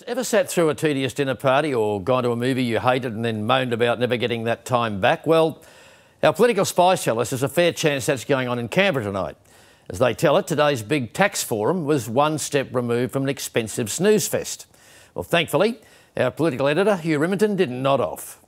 Ever sat through a tedious dinner party or gone to a movie you hated and then moaned about never getting that time back? Well, our political spies tell us there's a fair chance that's going on in Canberra tonight. As they tell it, today's big tax forum was one step removed from an expensive snooze fest. Well, thankfully, our political editor, Hugh Rimmington, didn't nod off.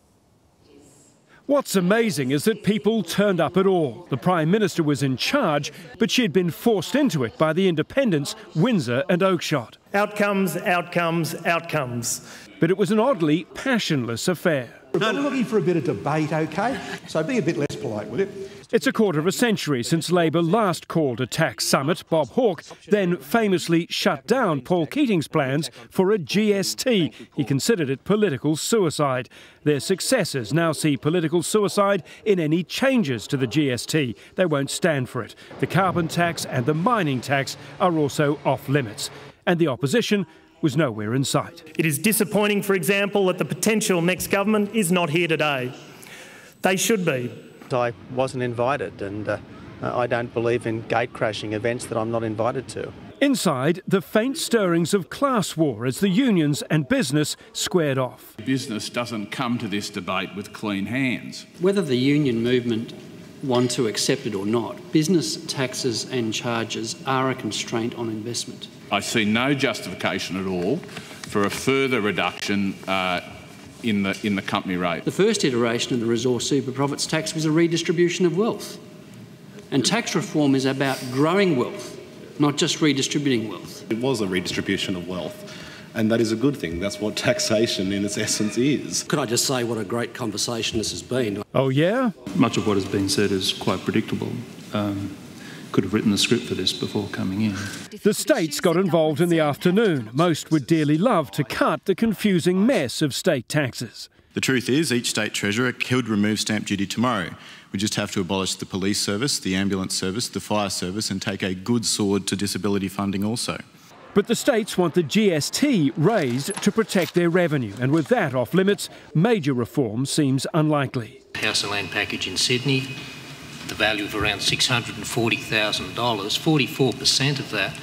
What's amazing is that people turned up at all. The Prime Minister was in charge, but she'd been forced into it by the independents, Windsor and Oakeshott. Outcomes, outcomes, outcomes. But it was an oddly passionless affair. We're looking for a bit of debate, OK? So be a bit less polite, will you? It's a quarter of a century since Labor last called a tax summit. Bob Hawke then famously shut down Paul Keating's plans for a GST. He considered it political suicide. Their successors now see political suicide in any changes to the GST. They won't stand for it. The carbon tax and the mining tax are also off limits. And the opposition was nowhere in sight. It is disappointing, for example, that the potential next government is not here today. They should be. I wasn't invited, and I don't believe in gate-crashing events that I'm not invited to. Inside, the faint stirrings of class war as the unions and business squared off. Business doesn't come to this debate with clean hands. Whether the union movement want to accept it or not, business taxes and charges are a constraint on investment. I see no justification at all for a further reduction in the company rate. The first iteration of the resource super profits tax was a redistribution of wealth. And tax reform is about growing wealth, not just redistributing wealth. It was a redistribution of wealth, and that is a good thing. That's what taxation in its essence is. Could I just say what a great conversation this has been? Oh, yeah? Much of what has been said is quite predictable. Could have written the script for this before coming in. The states got involved in the afternoon. Most would dearly love to cut the confusing mess of state taxes. The truth is, each state treasurer could remove stamp duty tomorrow. We just have to abolish the police service, the ambulance service, the fire service, and take a good sword to disability funding also. But the states want the GST raised to protect their revenue, and with that off limits, major reform seems unlikely. House and land package in Sydney, the value of around $640,000, 44% of that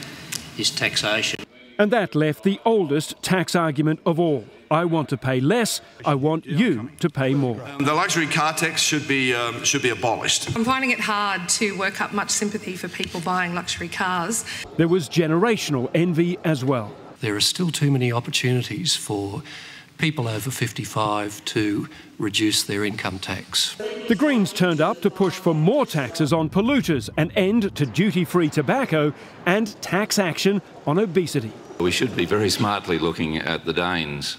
is taxation. And that left the oldest tax argument of all. I want to pay less, I want you to pay more. The luxury car tax should be abolished. I'm finding it hard to work up much sympathy for people buying luxury cars. There was generational envy as well. There are still too many opportunities for people over 55 to reduce their income tax. The Greens turned up to push for more taxes on polluters, an end to duty-free tobacco and tax action on obesity. We should be very smartly looking at the Danes'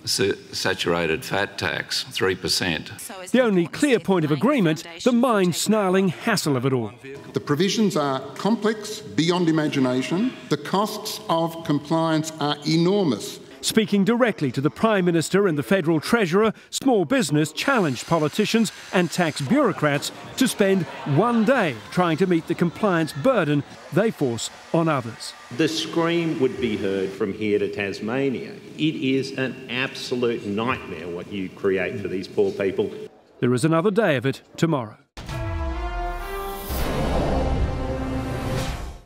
saturated fat tax, 3%. The only clear point of agreement, the mind-snarling hassle of it all. The provisions are complex beyond imagination. The costs of compliance are enormous. Speaking directly to the Prime Minister and the Federal Treasurer, small business challenged politicians and tax bureaucrats to spend one day trying to meet the compliance burden they force on others. The scream would be heard from here to Tasmania. It is an absolute nightmare what you create for these poor people. There is another day of it tomorrow.